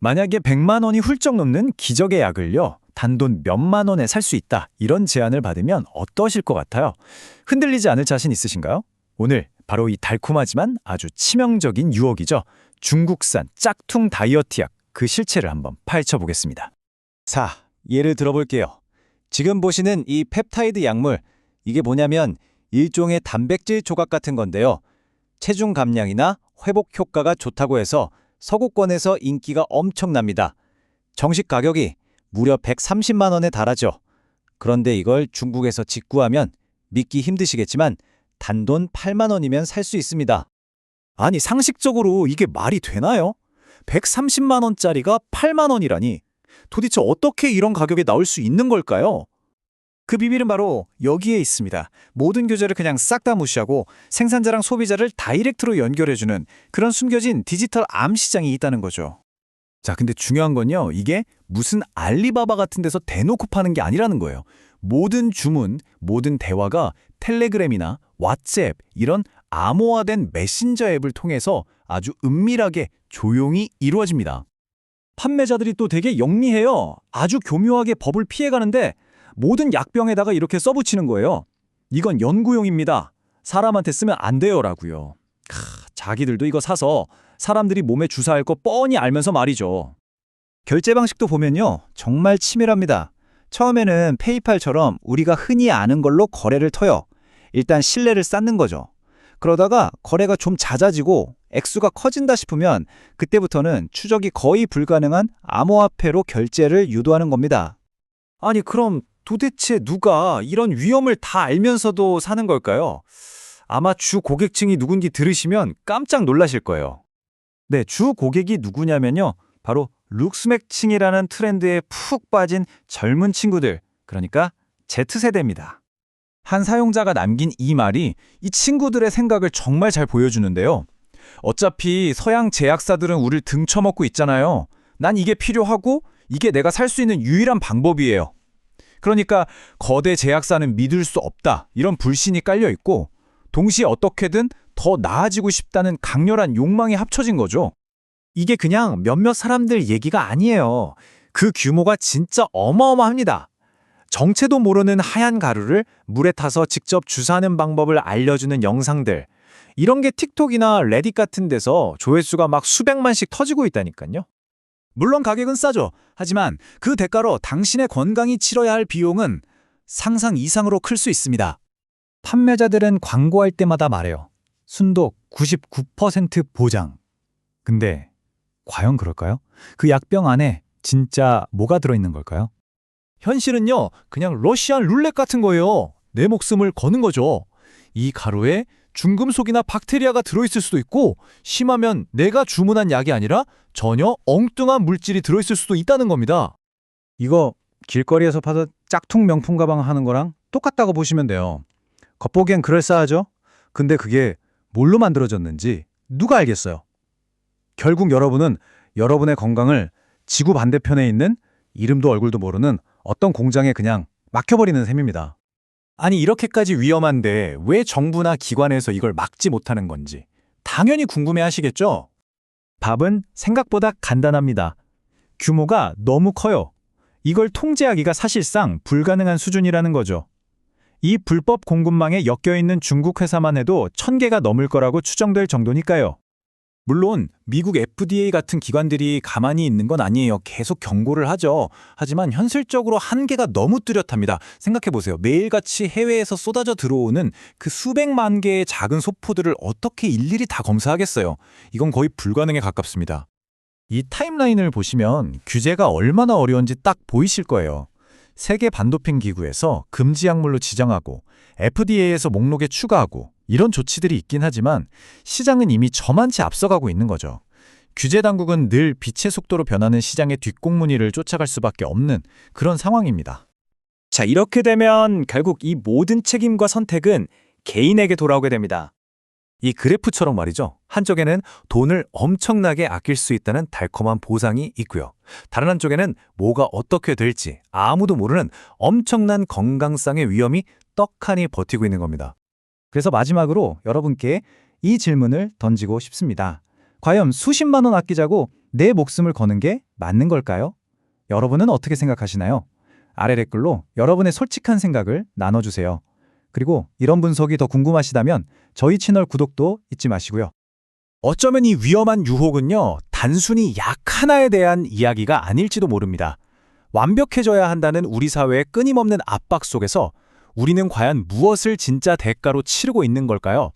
만약에 100만 원이 훌쩍 넘는 기적의 약을요, 단돈 몇만 원에 살 수 있다. 이런 제안을 받으면 어떠실 것 같아요? 흔들리지 않을 자신 있으신가요? 오늘 바로 이 달콤하지만 아주 치명적인 유혹이죠. 중국산 짝퉁 다이어트 약, 그 실체를 한번 파헤쳐 보겠습니다. 자, 예를 들어볼게요. 지금 보시는 이 펩타이드 약물, 이게 뭐냐면 일종의 단백질 조각 같은 건데요. 체중 감량이나 회복 효과가 좋다고 해서 서구권에서 인기가 엄청납니다. 정식 가격이 무려 130만 원에 달하죠. 그런데 이걸 중국에서 직구하면 믿기 힘드시겠지만 단돈 8만 원이면 살 수 있습니다. 아니, 상식적으로 이게 말이 되나요? 130만 원짜리가 8만 원이라니. 도대체 어떻게 이런 가격에 나올 수 있는 걸까요? 그 비밀은 바로 여기에 있습니다. 모든 규제를 그냥 싹 다 무시하고 생산자랑 소비자를 다이렉트로 연결해주는 그런 숨겨진 디지털 암 시장이 있다는 거죠. 자, 근데 중요한 건요, 이게 무슨 알리바바 같은 데서 대놓고 파는 게 아니라는 거예요. 모든 주문, 모든 대화가 텔레그램이나 왓츠앱, 이런 암호화된 메신저 앱을 통해서 아주 은밀하게 조용히 이루어집니다. 판매자들이 또 되게 영리해요. 아주 교묘하게 법을 피해가는데 모든 약병에다가 이렇게 써붙이는 거예요. 이건 연구용입니다. 사람한테 쓰면 안 돼요라고요. 자기들도 이거 사서 사람들이 몸에 주사할 거 뻔히 알면서 말이죠. 결제 방식도 보면요, 정말 치밀합니다. 처음에는 페이팔처럼 우리가 흔히 아는 걸로 거래를 터요. 일단 신뢰를 쌓는 거죠. 그러다가 거래가 좀 잦아지고 액수가 커진다 싶으면 그때부터는 추적이 거의 불가능한 암호화폐로 결제를 유도하는 겁니다. 아니, 그럼 도대체 누가 이런 위험을 다 알면서도 사는 걸까요? 아마 주 고객층이 누군지 들으시면 깜짝 놀라실 거예요. 네, 주 고객이 누구냐면요, 바로 룩스맥층이라는 트렌드에 푹 빠진 젊은 친구들, 그러니까 Z세대입니다. 한 사용자가 남긴 이 말이 이 친구들의 생각을 정말 잘 보여주는데요. 어차피 서양 제약사들은 우릴 등쳐먹고 있잖아요. 난 이게 필요하고 이게 내가 살 수 있는 유일한 방법이에요. 그러니까 거대 제약사는 믿을 수 없다, 이런 불신이 깔려 있고, 동시에 어떻게든 더 나아지고 싶다는 강렬한 욕망이 합쳐진 거죠. 이게 그냥 몇몇 사람들 얘기가 아니에요. 그 규모가 진짜 어마어마합니다. 정체도 모르는 하얀 가루를 물에 타서 직접 주사하는 방법을 알려주는 영상들, 이런 게 틱톡이나 레딧 같은 데서 조회수가 막 수백만씩 터지고 있다니까요. 물론 가격은 싸죠. 하지만 그 대가로 당신의 건강이 치러야 할 비용은 상상 이상으로 클 수 있습니다. 판매자들은 광고할 때마다 말해요. 순독 99% 보장. 근데 과연 그럴까요? 그 약병 안에 진짜 뭐가 들어있는 걸까요? 현실은요, 그냥 러시안 룰렛 같은 거예요. 내 목숨을 거는 거죠. 이 가루에 중금속이나 박테리아가 들어있을 수도 있고, 심하면 내가 주문한 약이 아니라 전혀 엉뚱한 물질이 들어있을 수도 있다는 겁니다. 이거 길거리에서 파던 짝퉁 명품 가방 하는 거랑 똑같다고 보시면 돼요. 겉보기엔 그럴싸하죠? 근데 그게 뭘로 만들어졌는지 누가 알겠어요? 결국 여러분은 여러분의 건강을 지구 반대편에 있는 이름도 얼굴도 모르는 어떤 공장에 그냥 막혀버리는 셈입니다. 아니, 이렇게까지 위험한데 왜 정부나 기관에서 이걸 막지 못하는 건지 당연히 궁금해하시겠죠? 답은 생각보다 간단합니다. 규모가 너무 커요. 이걸 통제하기가 사실상 불가능한 수준이라는 거죠. 이 불법 공급망에 엮여있는 중국 회사만 해도 1000개가 넘을 거라고 추정될 정도니까요. 물론 미국 FDA 같은 기관들이 가만히 있는 건 아니에요. 계속 경고를 하죠. 하지만 현실적으로 한계가 너무 뚜렷합니다. 생각해보세요. 매일같이 해외에서 쏟아져 들어오는 그 수백만 개의 작은 소포들을 어떻게 일일이 다 검사하겠어요. 이건 거의 불가능에 가깝습니다. 이 타임라인을 보시면 규제가 얼마나 어려운지 딱 보이실 거예요. 세계 반도핑 기구에서 금지 약물로 지정하고 FDA에서 목록에 추가하고, 이런 조치들이 있긴 하지만 시장은 이미 저만치 앞서가고 있는 거죠. 규제 당국은 늘 빛의 속도로 변하는 시장의 뒷공무니를 쫓아갈 수밖에 없는 그런 상황입니다. 자, 이렇게 되면 결국 이 모든 책임과 선택은 개인에게 돌아오게 됩니다. 이 그래프처럼 말이죠. 한쪽에는 돈을 엄청나게 아낄 수 있다는 달콤한 보상이 있고요. 다른 한쪽에는 뭐가 어떻게 될지 아무도 모르는 엄청난 건강상의 위험이 떡하니 버티고 있는 겁니다. 그래서 마지막으로 여러분께 이 질문을 던지고 싶습니다. 과연 수십만 원 아끼자고 내 목숨을 거는 게 맞는 걸까요? 여러분은 어떻게 생각하시나요? 아래 댓글로 여러분의 솔직한 생각을 나눠주세요. 그리고 이런 분석이 더 궁금하시다면 저희 채널 구독도 잊지 마시고요. 어쩌면 이 위험한 유혹은요, 단순히 약 하나에 대한 이야기가 아닐지도 모릅니다. 완벽해져야 한다는 우리 사회의 끊임없는 압박 속에서 우리는 과연 무엇을 진짜 대가로 치르고 있는 걸까요?